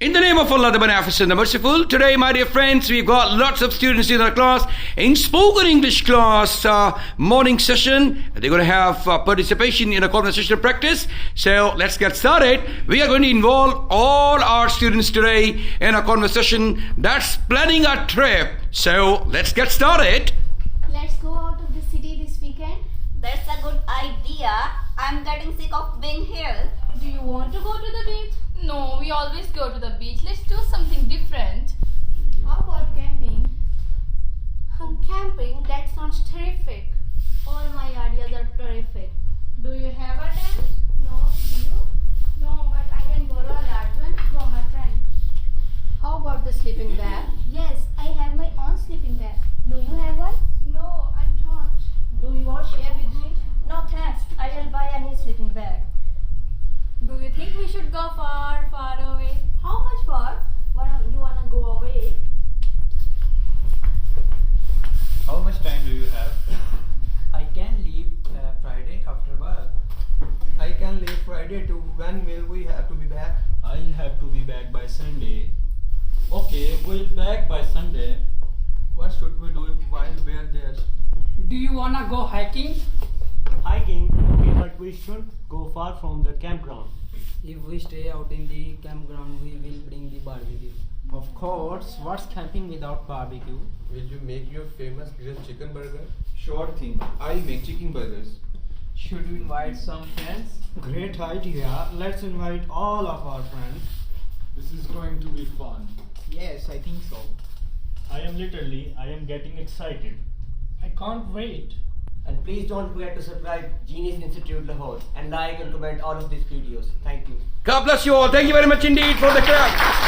In the name of Allah, the Beneficent, the Merciful, today, my dear friends, we've got lots of students in our class, in spoken English class morning session. They're going to have participation in a conversational practice. So let's get started. We are going to involve all our students today in a conversation that's planning a trip. So let's get started. Let's go out of the city this weekend. That's a good idea. I'm getting sick of being here. Do you want to go to the beach? No, we always go to the beach. Let's do something different. How about camping? Camping, that sounds terrific. All my ideas are terrific. Do you have a tent? No, do you? No, but I can borrow a large one from my friend. How about the sleeping bag? Yes, I have my own sleeping bag. Do you have one? No, I don't. Do you want to share with me? No thanks. I will buy a new sleeping bag. Do you think we should go far, far away? How much far? You wanna go away? How much time do you have? I can leave Friday after work. I can leave Friday too. When will we have to be back? I'll have to be back by Sunday. Okay, we'll back by Sunday. What should we do while we're there? Do you wanna go hiking? Hiking, okay, but we shouldn't go far from the campground. If we stay out in the campground, we will bring the barbecue. Of course, what's camping without barbecue? Will you make your famous grilled chicken burger? Sure thing. I'll make chicken burgers. Should we invite some friends? Great idea. Let's invite all of our friends. This is going to be fun. Yes, I think so. I am getting excited. I can't wait. And please don't forget to subscribe Genius Institute Lahore and like and comment all of these videos. Thank you. God bless you all. Thank you very much indeed for the clap.